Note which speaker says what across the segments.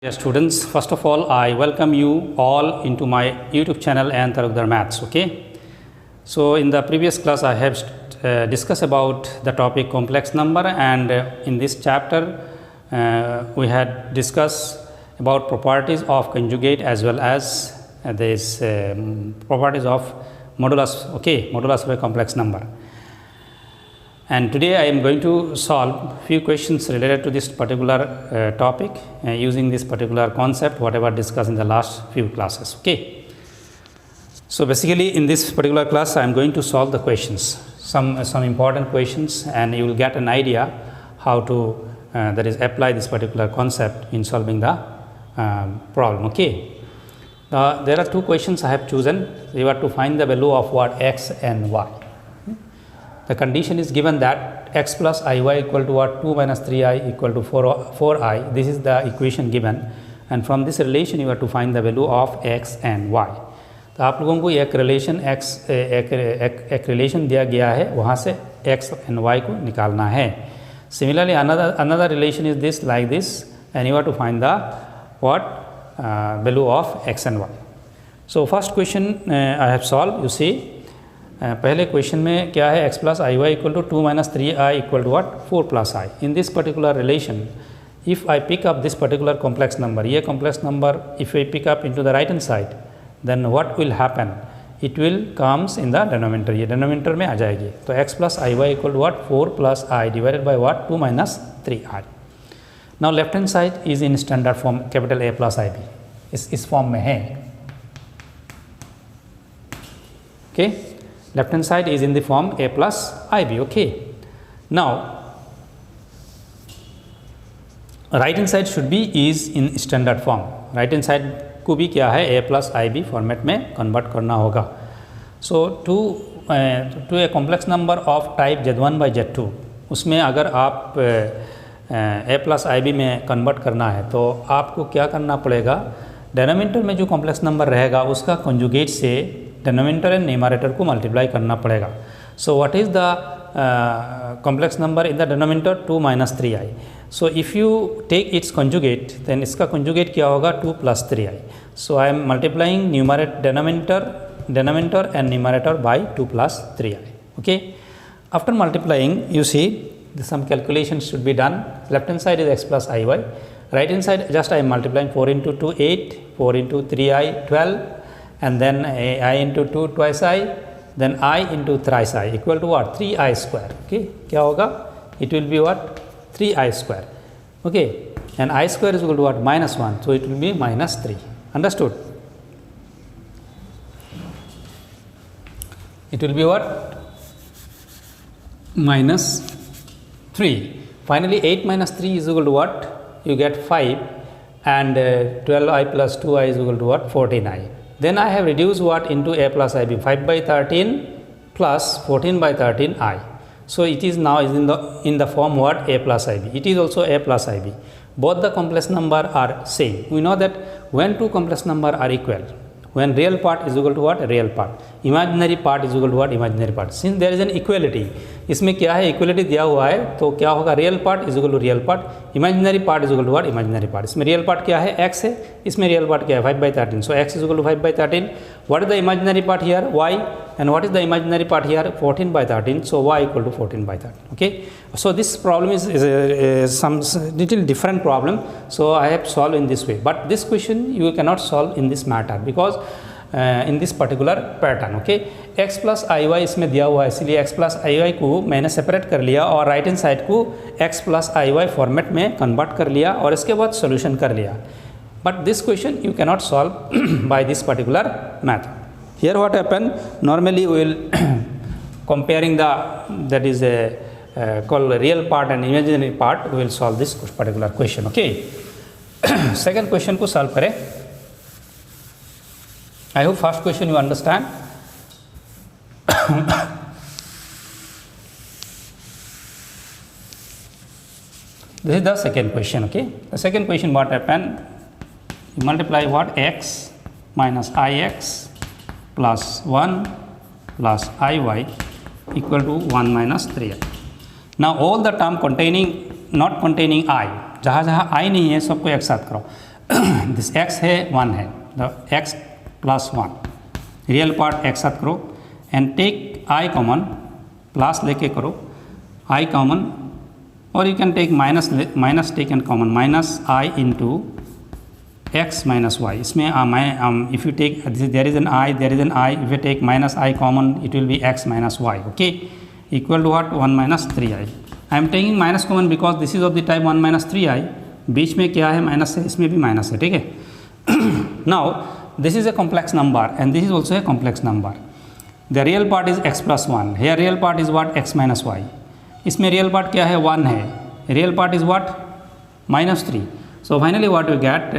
Speaker 1: Dear students, first of all, I welcome you all into my YouTube channel and Tarugdar Maths. Okay. So in the previous class, I have discussed about the topic complex number, and in this chapter, we had discussed about properties of conjugate as well as this properties of modulus. Okay, modulus of a complex number. And today I am going to solve few questions related to this particular topic using this particular concept whatever discussed in the last few classes. Okay. So basically in this particular class I am going to solve the questions, some important questions, and you will get an idea how to that is apply this particular concept in solving the problem. Okay. There are two questions I have chosen. You have to find the value of what x and y. The condition is given that x plus iy equal to what 2 minus 3i equal to 4i. This is the equation given, and from this relation you have to find the value of x and y. तो आप लोगों को एक relation एक relation दिया गया है, वहाँ से x and y को निकालना है. Similarly another relation is this like this, and you have to find the what value of x and y. So first question I have solved. You see पहले question में क्या है, x plus i y equal to 2 minus 3i equal to what 4 plus i. In this particular relation if I pick up this particular complex number, ये complex number if I pick up into the right hand side, then what will happen, it will comes in the denominator, ये denominator में आ जाएगी. तो x plus i y equal to what 4 plus i divided by what 2 minus 3i. Now left hand side is in standard form capital A plus i b, इस form में है. Okay, left hand side is in the form a plus ib. Okay, now right hand side should be is in standard form. right hand side को भी क्या है a plus ib format में convert करना होगा. so to a complex number of type z1 by z2, उसमें अगर आप a plus ib में कन्वर्ट करना है तो आपको क्या करना पड़ेगा, डिनोमिनेटर में जो कॉम्प्लेक्स नंबर रहेगा उसका कंजुगेट से डिनोमिनेटर एंड न्यूमरेटर को मल्टीप्लाई करना पड़ेगा. So what is the complex number in the denominator 2 minus 3i. So if you take its conjugate then इसका कंजुगेट क्या होगा 2 plus 3i. So I am multiplying denominator and numerator by 2 plus 3i. Okay, after multiplying you see some calculation should be done. Left hand side is x plus iy, right hand side just I am multiplying 4 into 2 8, 4 into 3i 12, and then I into 2 twice I, then I into thrice I equal to what 3i square. Okay, क्या होगा, it will be what 3i square. Okay, and I square is equal to what minus 1, so it will be minus 3. Understood? It will be what minus 3. Finally 8 minus 3 is equal to what, you get 5, and 12i plus 2i is equal to what 14i. Then I have reduced what into a plus ib, 5 by 13 plus 14 by 13i. So it is now is in the form what a plus ib. It is also a plus ib. Both the complex number are same. We know that when two complex number are equal, when real part is equal to what real part, imaginary part is equal to what imaginary part. Since there is an equality, इसमें क्या है equality दिया हुआ है, तो क्या होगा real part is equal to real part, imaginary part is equal to what imaginary part. इसमें रियल पार्ट क्या है x है, इसमें रियल पार्ट क्या है 5 by 13. So x is equal to 5 by 13. What is the imaginary part here y, and what is the imaginary part here 14 by 13. so y equal to 14 by 13. Okay, so this problem is some little different problem, so I have solved in this way, but this question you cannot solve in this matter because in this particular pattern. Okay, x plus i y इसमें दिया हुआ है, इसलिए x plus i Y को मैंने separate कर लिया और राइट हैंड साइड को x plus i y format में कन्वर्ट कर लिया और इसके बाद सोल्यूशन कर लिया. But this question you cannot solve by this particular method. Here what happen, normally we will comparing the that is called real part and imaginary part, we will solve this particular question. Okay, second question को सॉल्व करें. I hope first question you understand. This is the second question. Okay, the second question what happened, you multiply what x minus ix plus 1 plus iy equal to 1 minus 3i. Now all the term containing not containing I, जहाँ जहाँ I नहीं है सबको एक साथ करो. This x है 1 है, the x plus 1 real part एक साथ करो and take i common, plus लेके करो i कॉमन, और you can take minus take and common, minus i into x minus y. इसमें if you take there is an i, if you take minus i common it will be x minus y. Okay, equal to what 1 minus 3i. I am taking minus common because this is of the type 1 minus 3i. बीच में क्या है, minus है, इसमें भी minus है. ठीक है. Now this is a complex number and this is also a complex number. The real part is x plus 1. Here real part is what x minus y. इसमें रियल पार्ट क्या है, 1 है. Real part is what minus 3. So finally what we get,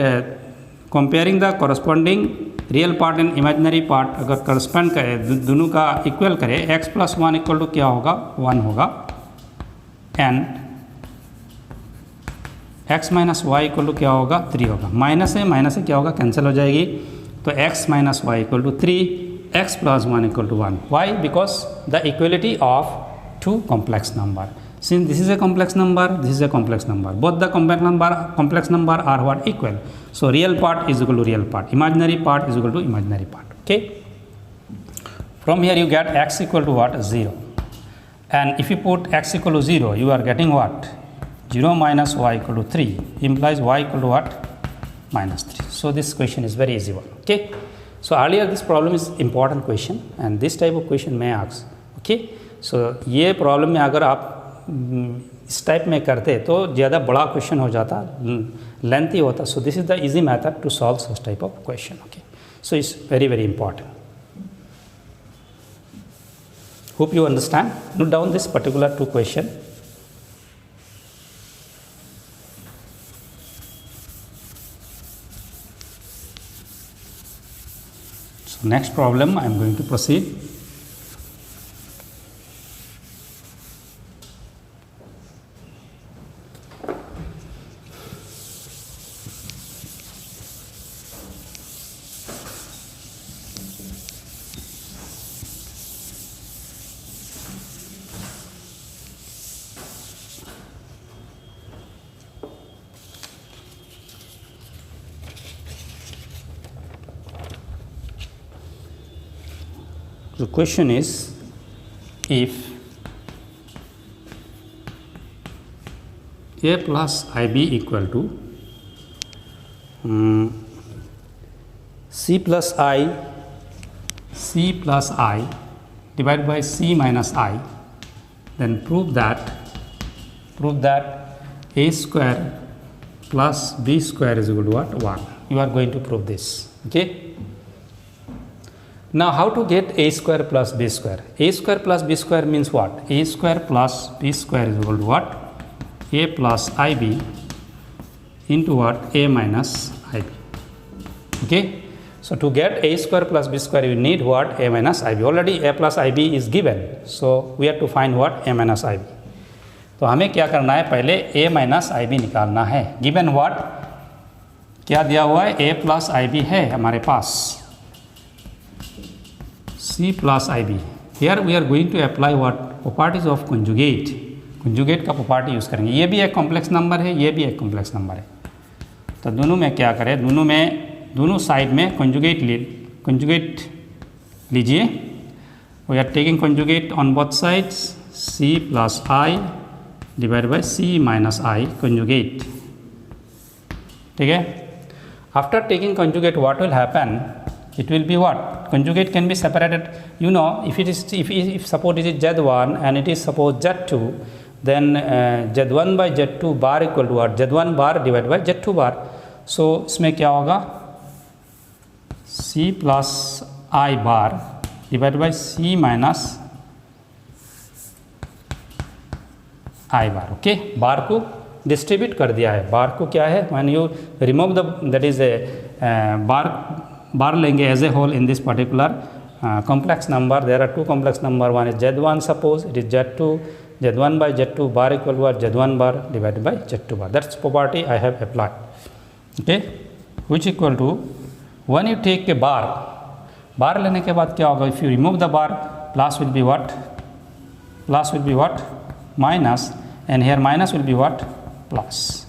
Speaker 1: comparing the corresponding real part and imaginary part, अगर correspond करे दोनों का equal करे, x plus 1 equal to क्या होगा, 1 होगा, and x minus y equal to क्या होगा, 3 होगा. माइनस है क्या होगा, कैंसिल हो जाएगी. तो x minus y equal to 3, x plus 1 equal to 1. Y, because the equality of two complex number. Since this is a complex number, this is a complex number. Both the complex number are what, equal. So real part is equal to real part. Imaginary part is equal to imaginary part. Okay. From here you get x equal to what, 0. And if you put x equal to 0, you are getting what, 0 minus y equal to 3 implies y equal to what, minus 3. So this question is very easy one. Okay. So earlier this problem is important question and this type of question may ask. Okay. So ये problem में अगर आप इस type में करते तो ज़्यादा बड़ा क्वेश्चन हो जाता, लेंथी होता. So this is the easy method to solve such type of question. Okay, so it's very very important. Hope you understand. Note down this particular two question. So next problem I am going to proceed. The question is, if a plus ib equal to c plus i divided by c minus i, then prove that a square plus b square is equal to what, 1. You are going to prove this. Okay. Now how to get a square plus b square? A square plus b square means what? A square plus b square is equal to what? A plus ib into what? A minus ib. Okay. So to get a square plus b square you need what? A minus ib. Already a plus ib is given. So we have to find what? A minus ib. तो हमें क्या करना है, पहले a minus ib निकालना है. Given what? क्या दिया हुआ है? a plus ib है हमारे पास. C plus IB. Here we are going to apply what? Properties of conjugate. Conjugate का property यूज़ करेंगे. ये भी एक complex number है, ये भी एक complex number है. तो दोनों में क्या करें, दोनों साइड में conjugate लीजिए. We are taking conjugate on both sides. C plus I divided by C minus I conjugate. ठीक है. After taking conjugate, what will happen? It will be what? Conjugate can be separated. You know, if suppose it is Z1 and it is suppose Z2, then Z1 by Z2 bar equal to what? Z1 bar divided by Z2 bar. So इसमें क्या होगा? C plus I bar divided by C minus I bar. Okay, bar को distribute कर दिया है. बार को क्या है, when you remove the that is a bar लेंगे as a whole in this particular complex number. There are two complex number. One is Z1, suppose it is Z2, Z1 by Z2 bar equal to Z1 bar divided by Z2 bar. That's property I have applied. Okay, which equal to when you take a bar लेने के बाद क्या होगा, if you remove the bar, plus will be what, minus, and here minus will be what, plus.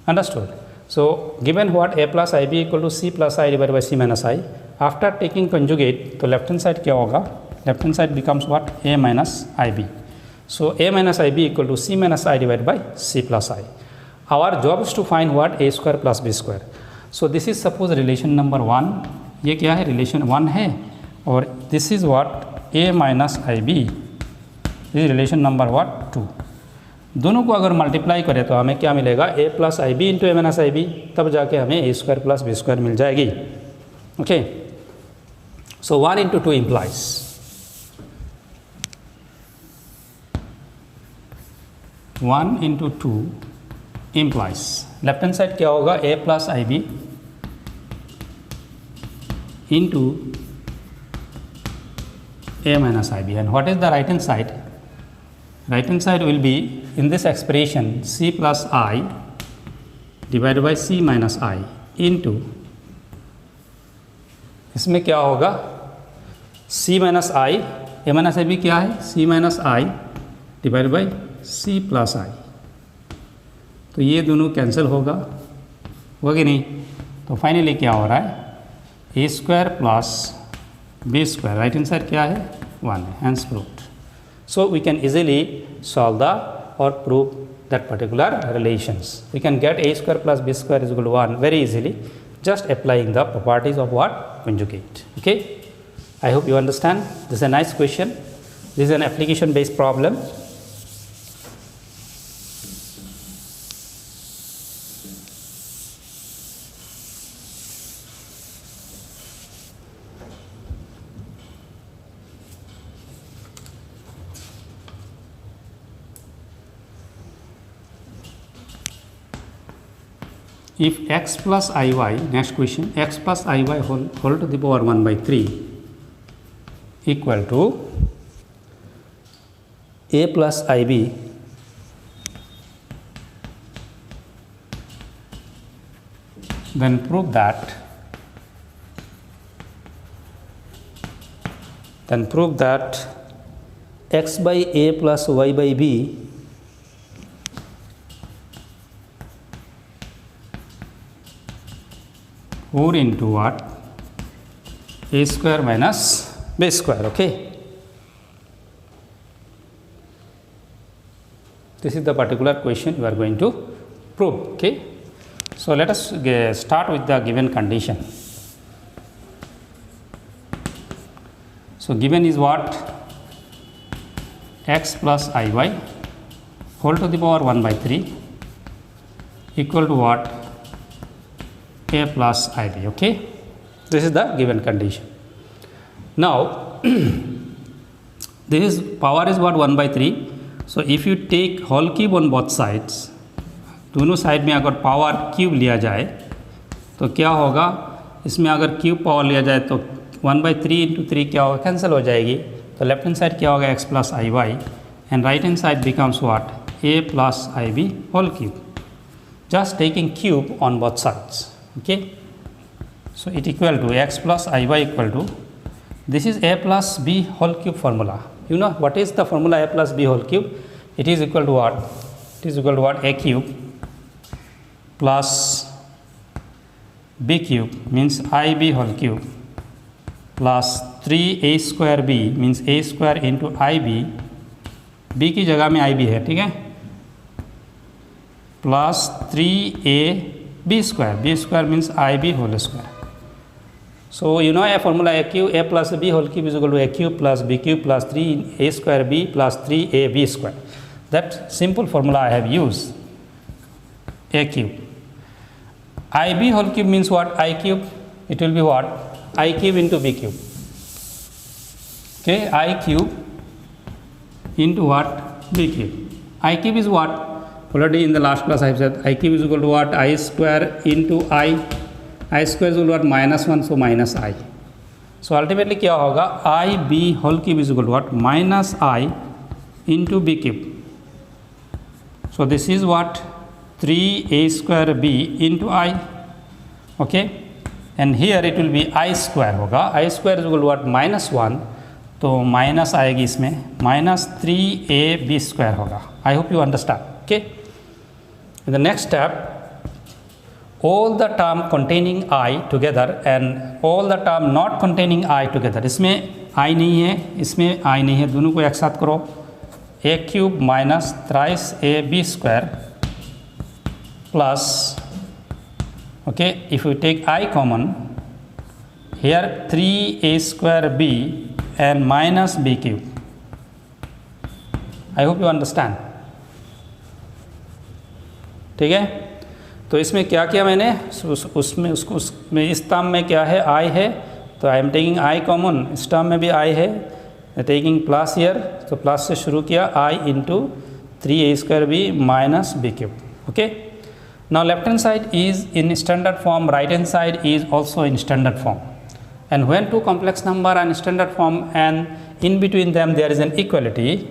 Speaker 1: Understood? So given what a plus ib equal to c plus I divided by c minus I, after taking conjugate तो left hand side क्या होगा, left hand side becomes what, a minus ib. So a minus ib equal to c minus I divided by c plus I. Our job is to find what, a square plus b square. So this is suppose relation number 1, ये क्या है, relation 1 है, और this is what, a minus ib, this is relation number what, 2. दोनों को अगर multiply करें तो हमें क्या मिलेगा, a plus i b into a minus i b, तब जाके हमें a square plus b square मिल जाएगी. Okay, so 1 into 2 implies 1 into 2 implies left hand side क्या होगा, a plus i b into a minus ib. And what is the right hand side? Right hand side will be in this expression c plus I divided by c minus I into, इसमें क्या होगा, c minus I, a minus ib क्या है, c minus I divided by c plus I. तो ये दोनों cancel होगा कि नहीं. तो फाइनली क्या हो रहा है, a square plus b square, right hand side क्या है, 1 है, hence proved. So we can easily solve the or prove that particular relations. We can get a square plus b square is equal to 1 very easily, just applying the properties of what, conjugate. Okay, I hope you understand. This is a nice question. This is an application based problem. If x plus iy, next question, x plus iy whole to the power 1 by 3 equal to a plus ib then prove that x by a plus y by b whole into what, a square minus b square. Okay, this is the particular question we are going to prove. Okay, so let us start with the given condition. So given is what, x plus iy whole to the power 1 by 3 equal to what, a plus ib. Okay, this is the given condition. Now this is power is what, 1 by 3. So if you take whole cube on both sides, दोनों side में अगर power cube लिया जाए तो क्या होगा, इसमें अगर क्यूब पावर लिया जाए तो 1 by 3 इंटू 3 क्या होगा, कैंसिल हो जाएगी. तो लेफ्ट हैंड साइड क्या होगा, x plus i y, and right hand side becomes what, a plus i b whole cube, just taking cube on both sides. Okay, so it equal to x plus iy equal to, this is a plus b whole cube formula. You know what is the formula, a plus b whole cube? It is equal to what, it is equal to what, a cube plus b cube means ib whole cube plus 3a square b means a square into ib, b की जगह में ib है, ठीक है, plus 3a b square means ib whole square. So you know a formula, a plus b whole cube is equal to a cube plus b cube plus 3a square b plus 3ab square. That simple formula I have used, a cube. ib whole cube means what, I cube, it will be what, I cube into b cube. Okay, I cube into what, b cube. I cube is what, already in the last class I have said, I cube is equal to what, I square into I square is equal to what, minus 1, so minus I. So ultimately क्या होगा, I b whole cube is equal to what, minus I into b cube. So this is what, 3a square b into I. Okay, and here it will be I square होगा, I square is equal to what, minus 1, तो minus आएगी इसमें, minus 3ab square होगा. I hope you understand. Okay, in the next step all the term containing I together and all the term not containing I together. इसमें I नहीं है, इसमें I नहीं है, दोनों को एक साथ करो. A cube minus thrice AB square plus, okay, if we take I common, here 3A square B and minus B cube. I hope you understand. ठीक है, तो इसमें क्या किया मैंने, उसमें इस टर्म में क्या है, I है, तो आई एम टेकिंग I कॉमन, इस टर्म में भी I है, टेकिंग प्लस ईयर, तो प्लस से शुरू किया, I into 3A square B minus B cube. Okay, now left hand side is in standard form, right hand side is also in standard form, and when two complex number are in standard form and in between them there is an equality,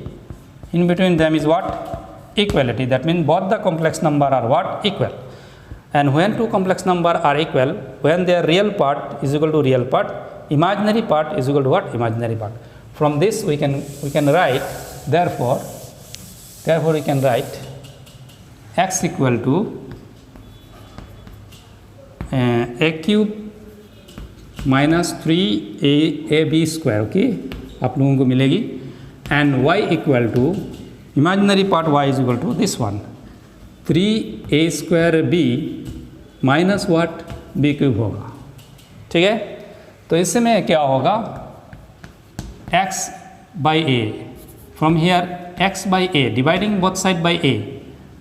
Speaker 1: in between them is what, equality, that means both the complex number are what, equal. And when two complex number are equal, when their real part is equal to real part, imaginary part is equal to what, imaginary part. From this we can write, therefore we can write x equal to a cube minus 3ab square, okay, आप लोगों को मिलेगी, and y equal to imaginary part, y is equal to this one, 3a square b minus what, b cube होगा. ठीक है, तो इससे में क्या होगा, x by a, from here x by a, dividing both side by a,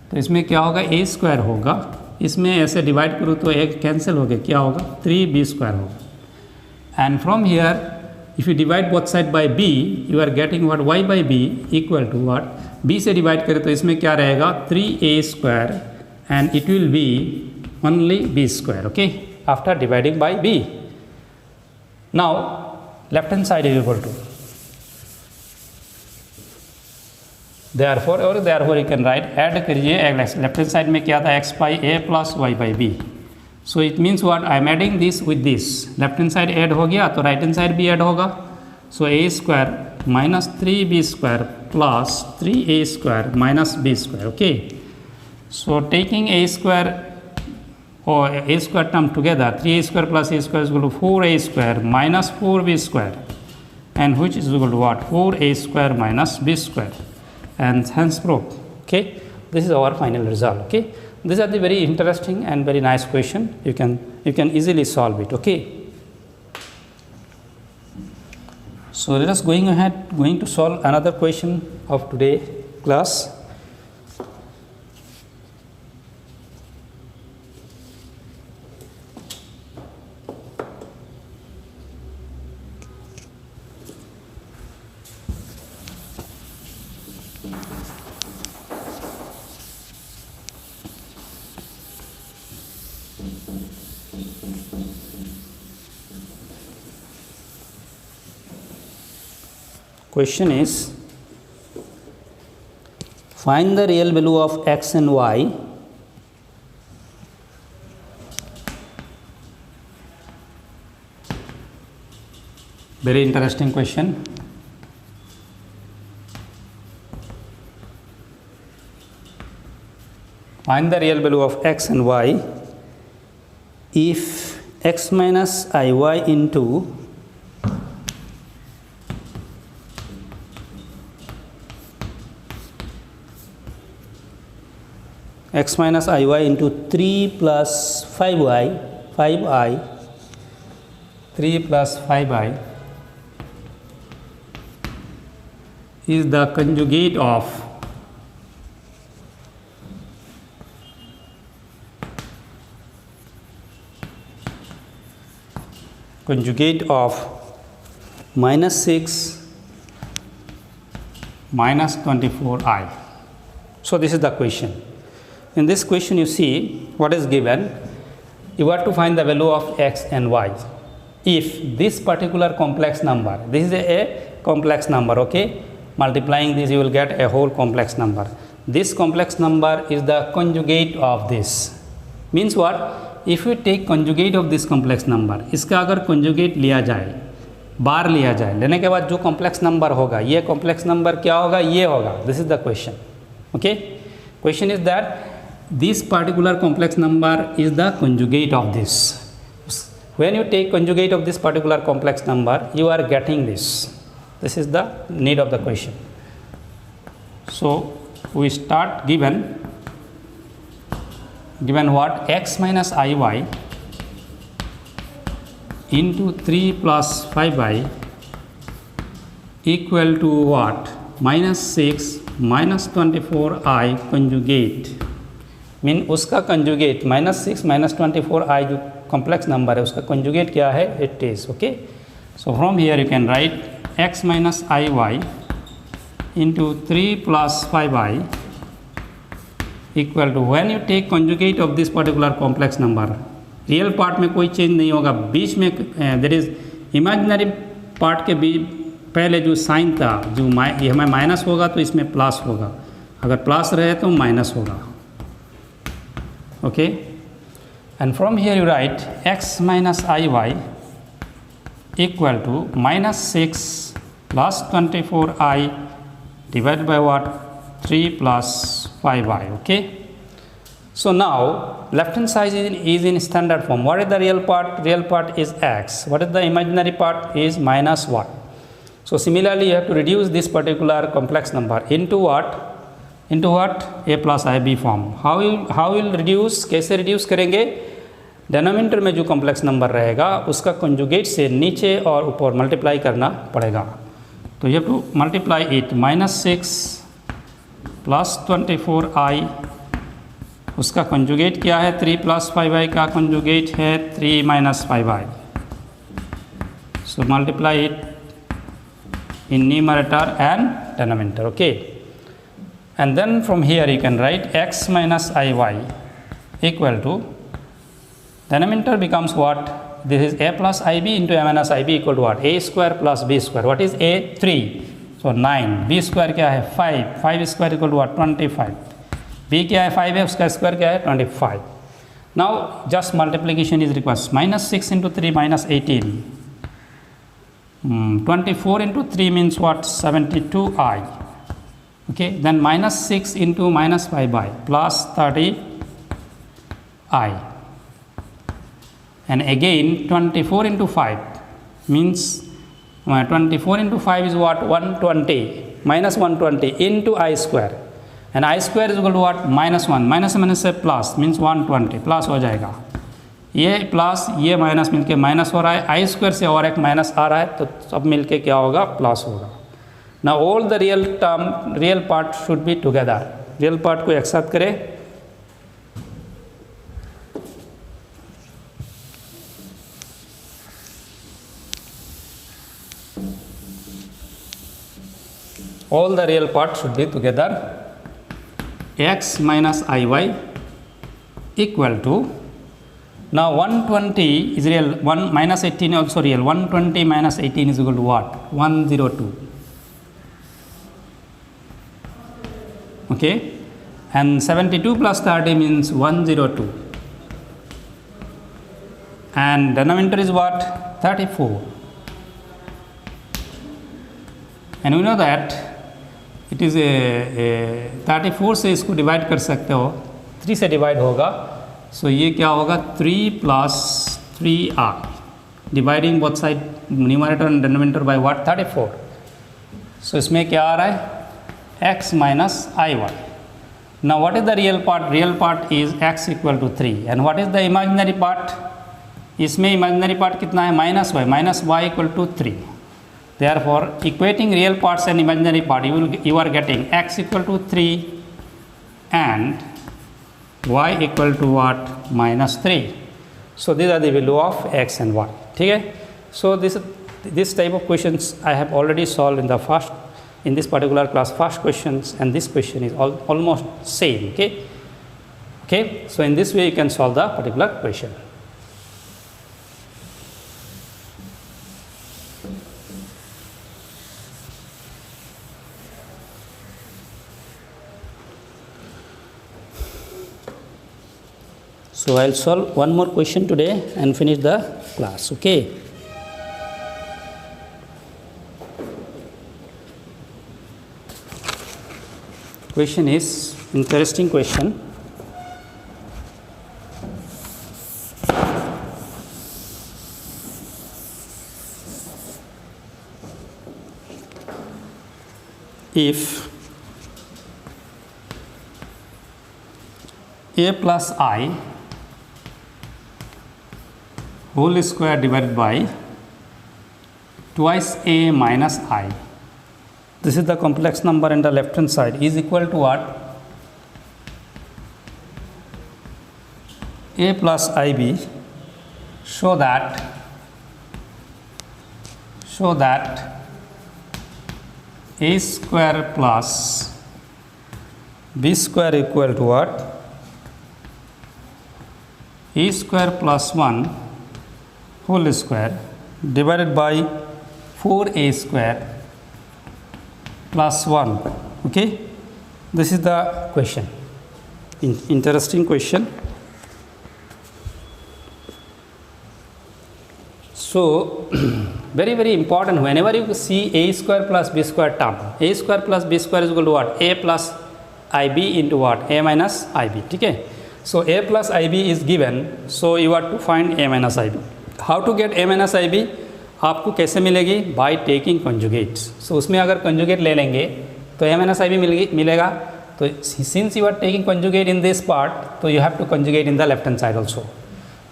Speaker 1: तो इसमें क्या होगा, a square होगा, इसमें ऐसे डिवाइड करूँ तो एक कैंसिल हो गया, क्या होगा, 3b square होगा. And from here if you divide both side by b, you are getting what, y by b equal to what, b से डिवाइड करें तो इसमें क्या रहेगा, 3a square and it will be only b square, okay, after dividing by b. Now left hand side is equal to, therefore you can write, add करिए, left hand side में क्या था, x by a plus y by b. So it means what, I am adding this with this, left hand side add हो गया तो right hand side भी add होगा. So a square minus 3b square plus 3a square minus b square, okay. So taking a square or a square term together, 3a square plus a square is equal to 4a square minus 4b square, and which is equal to what, 4a square minus b square, and hence proved. Okay, this is our final result. Okay, these are the very interesting and very nice question. You can easily solve it. Okay, so let us going to solve another question of today class. Question is, find the real value of x and y very interesting question. Find the real value of x and y if x minus iy into x minus iy into 3 plus 5i 3 plus 5i is the conjugate of minus 6 minus 24i. So this is the question. In this question, you see what is given. You have to find the value of x and y. If this particular complex number, this is a complex number, okay, multiplying this you will get a whole complex number. This complex number is the conjugate of this. Means what? If you take conjugate of this complex number, इसका अगर conjugate लिया जाए, बार लिया जाए, लेने के बाद जो complex number होगा, ये complex number क्या होगा, ये होगा. This is the question. Okay, question is that this particular complex number is the conjugate of this. When you take conjugate of this particular complex number, you are getting this. This is the need of the question. So we start given what? X minus iy into 3 plus 5y equal to what? Minus 6 minus 24i conjugate. Mean उसका conjugate -6 -24i जो complex number है उसका conjugate क्या है? It is okay. So from here you can write x minus iy into 3 plus 5i equal to, when you take conjugate of this particular complex number, real part में कोई change नहीं होगा, बीच में there is imaginary part के बीच पहले जो sign था जो ये हमें माइनस होगा तो इसमें प्लस होगा, अगर प्लस रहे तो माइनस होगा. Okay, and from here you write x minus iy equal to minus 6 plus 24i divided by what? 3 plus 5i. Okay, so now left hand side is in standard form. What is the real part? Real part is x. What is the imaginary part? Is minus 1. So similarly you have to reduce this particular complex number into what? into what? a plus ib form. how will reduce? कैसे reduce करेंगे? Denominator में जो complex number रहेगा उसका conjugate से नीचे और ऊपर मल्टीप्लाई करना पड़ेगा. तो you have to multiply it. -6 plus 24i उसका कंजुगेट क्या है? 3 प्लस 5i का कंजुगेट है 3 minus 5i. So multiply it in numerator and denominator. Okay, and then from here you can write x minus iy equal to, denominator becomes what? This is a plus ib into a minus ib equal to what? a square plus b square. What is a? 3. So 9. b square क्या है? 5. 5 square equal to what? 25. b क्या है? 5 है, उसका square क्या है? 25. Now just multiplication is required. -6 into 3 minus 18. 24 into 3 means what? 72i. Okay, then -6 into -5i plus 30i, and again 24 into 5 means 24 into 5 is what? 120 minus 120 into i square, and i square is equal to what? -1 minus से plus means 120 plus हो जाएगा. ये plus ये minus मिलके minus हो रहा है, आई square से और एक माइनस आ रहा है तो सब मिलके क्या होगा? प्लस होगा. Now all the real part should be together. Real part को एक साथ करें. All the real part should be together. X minus iy equal to, now 120 is real, 1 minus 18 also real. 120 minus 18 is equal to what? 102. Okay, and 72 plus 30 means 102, and denominator is what? 34, and we know that it is a 34 से इसको divide कर सकते हो, 3 से divide होगा. सो ये क्या होगा? 3 plus 3i, dividing both side numerator and denominator by what? 34. सो इसमें क्या आ रहा है? x minus iy. Now what is the real part? Real part is x equal to 3, and what is the imaginary part? इसमें imaginary part कितना है? minus y equal to 3. Therefore equating real parts and imaginary part, you are getting x equal to 3 and y equal to what? -3. So these are the value of x and y. ठीक है? So this type of questions I have already solved in this particular class, first questions, and this question is almost same. Okay, so in this way you can solve the particular question. So I'll solve one more question today and finish the class. Okay. Question is interesting question. if a plus I whole square divided by twice a minus I, this is the complex number in the left hand side, is equal to what? A plus IB. Show that a square plus b square equal to what? A square plus 1 whole square divided by 4a square plus 1. Okay, this is the question. Interesting question. So very important, whenever you see a square plus b square term, a square plus b square is equal to what? A plus ib into what? A minus ib. Okay, so a plus ib is given, so you have to find a minus ib. How to get a minus ib? आपको कैसे मिलेगी? By taking conjugates. सो उसमें अगर conjugate ले लेंगे तो a minus ib मिलेगा. तो since you are taking conjugate in this part, तो you have to conjugate in the left hand side also.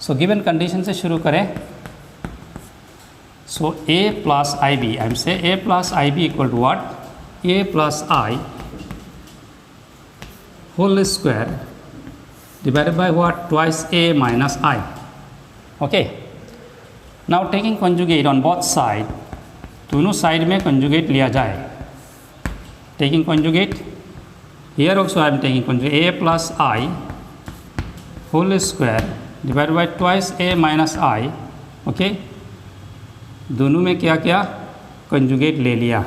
Speaker 1: So given condition से शुरू करें. So a plus ib, I am saying a plus ib equal to what? A plus I whole square divided by what? Twice a minus I. Okay. Now taking conjugate on both side, दोनों side में conjugate लिया जाए. Taking conjugate, here also I am taking conjugate. A plus I whole square divided by twice a minus I. Okay. दोनों में क्या क्या conjugate ले लिया.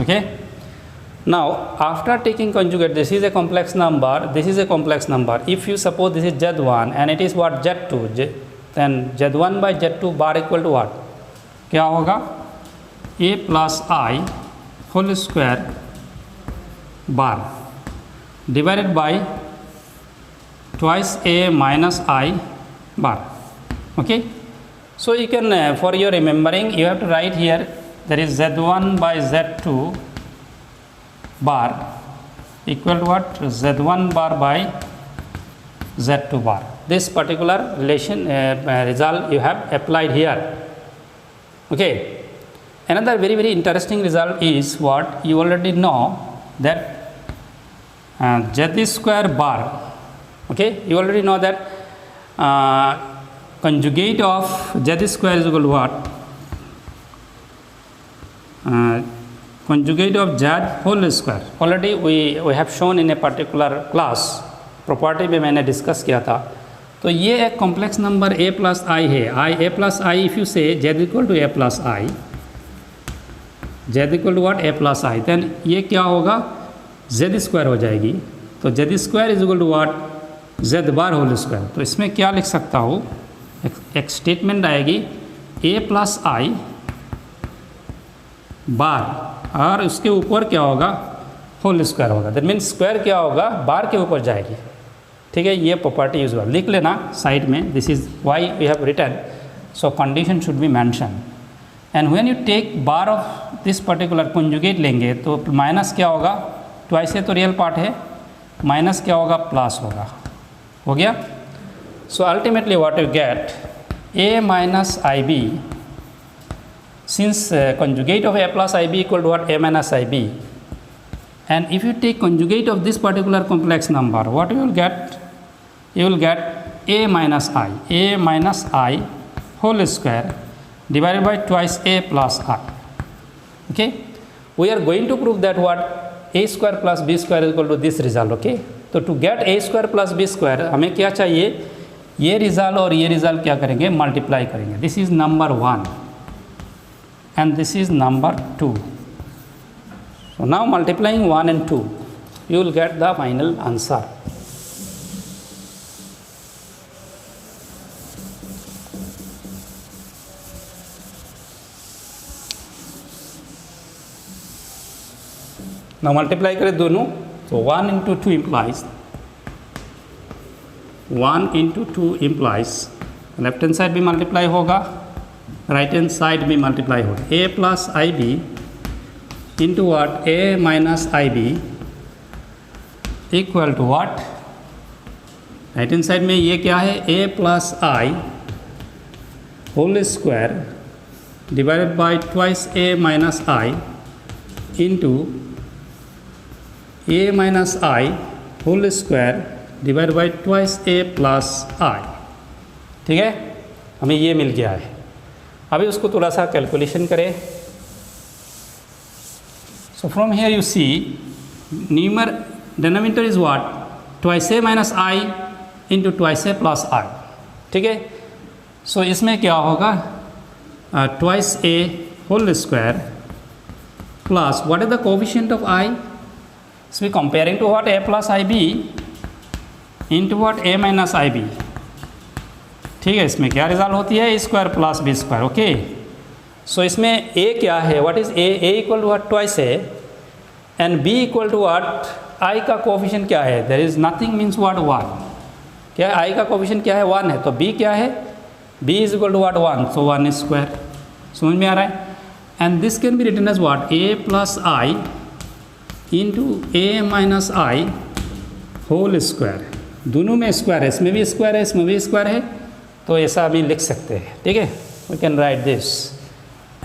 Speaker 1: Okay, now after taking conjugate, this is a complex number, this is a complex number. If you suppose this is z1 and it is what z2, then z1 by z2 bar equal to what? क्या होगा? a plus i whole square bar divided by twice a minus i bar. Okay, so you can for your remembering, you have to write here, there is z1 by z2 bar equal to what? z1 bar by z2 bar. This particular relation result you have applied here. Okay, another very interesting result is what? You already know that z square bar. Okay, you already know that conjugate of z square is equal to what? Conjugate of z whole square. Already we have shown in a particular class, property में मैंने discuss किया था. तो ये एक complex number a plus i है. a plus i, if you say z equal to a plus i, z equal to what? a plus i, then ये क्या होगा? z स्क्वायर हो जाएगी. तो z square is equal to what? z bar whole square. तो इसमें क्या लिख सकता हूँ? एक स्टेटमेंट आएगी a प्लस आई बार, और उसके ऊपर क्या होगा? होल स्क्वायर होगा. दैट मीन्स स्क्वायर क्या होगा? बार के ऊपर जाएगी. ठीक है, ये प्रॉपर्टी यूज हुआ. लिख लेना साइड में. This is why we have written. So condition should be mention. And when you take bar of this particular conjugate लेंगे तो माइनस क्या होगा? ट्वाइस है तो रियल पार्ट है, माइनस क्या होगा? प्लस होगा. हो गया. So ultimately what you get? A minus IB, since conjugate of A plus IB equal to what? A minus IB, and if you take conjugate of this particular complex number, what you will get? You will get A minus I whole square divided by twice A plus I. Okay, we are going to prove that what? A square plus B square is equal to this result. Okay, तो to get A square plus B square हमें क्या चाहिए? ये result और ये result क्या करेंगे? Multiply करेंगे. This is number 1 and this is number 2. So now multiplying 1 and 2, you will get the final answer. now multiply करें दोनों, तो 1 into 2 implies 1 into 2 implies left hand side भी मल्टीप्लाई होगा, राइट हैंड साइड भी multiply होगा. a plus i b into what? A minus IB equal to what? Right hand side में ये क्या है? A plus I whole square divided by twice A minus I into A minus I whole square divided by twice A plus I. ठीक है, हमें ये मिल गया है. अभी उसको थोड़ा सा कैलकुलेशन करें. So from here you see denominator is what? Twice A minus I into twice A plus I. ठीक है. So इसमें क्या होगा? Twice A whole square plus what is the coefficient of I? So we comparing to what? A plus IB into what? A minus IB. ठीक है, इसमें क्या result होती है? A square plus B square. Okay, so इसमें A क्या है? What is A? A equal to what? Twice A and B equal to what? I का कोफिशिएंट क्या है? There is nothing means what? 1. क्या है? I का कोफिशिएंट क्या है? 1 है. तो B क्या है? B is equal to what? 1. So 1 square. समझ में आ रहा है? And this can be written as what? A plus I into A minus I whole square. दोनों में स्क्वायर है, इसमें भी स्क्वायर है, इसमें भी स्क्वायर है, तो ऐसा अभी लिख सकते हैं. ठीक है, we can write this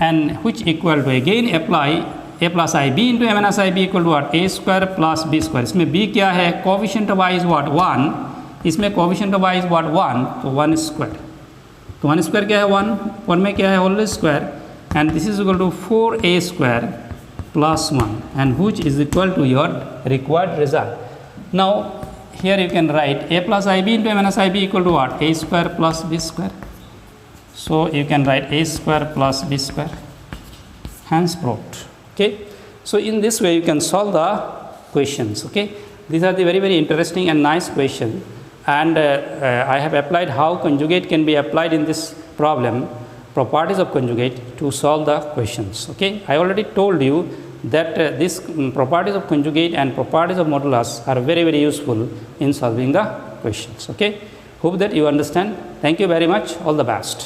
Speaker 1: and which equal to again apply A plus i b into A minus i b equal to what? A square plus B square. इसमें B क्या है? Coefficient of I is what? 1. इसमें coefficient of I is what? 1. तो 1 square. तो 1 square क्या है? 1 में क्या है? Whole square. And this is equal to 4A square plus 1 and which is equal to your required result. Now here you can write A plus IB into A minus IB equal to what? A square plus B square. So you can write A square plus B square. Hence proved. Okay. So in this way you can solve the questions. Okay. These are the very interesting and nice question. And I have applied how conjugate can be applied in this problem, properties of conjugate, to solve the questions. Okay. I already told you that these properties of conjugate and properties of modulus are very useful in solving the questions. Okay, hope that you understand. Thank you very much. All the best.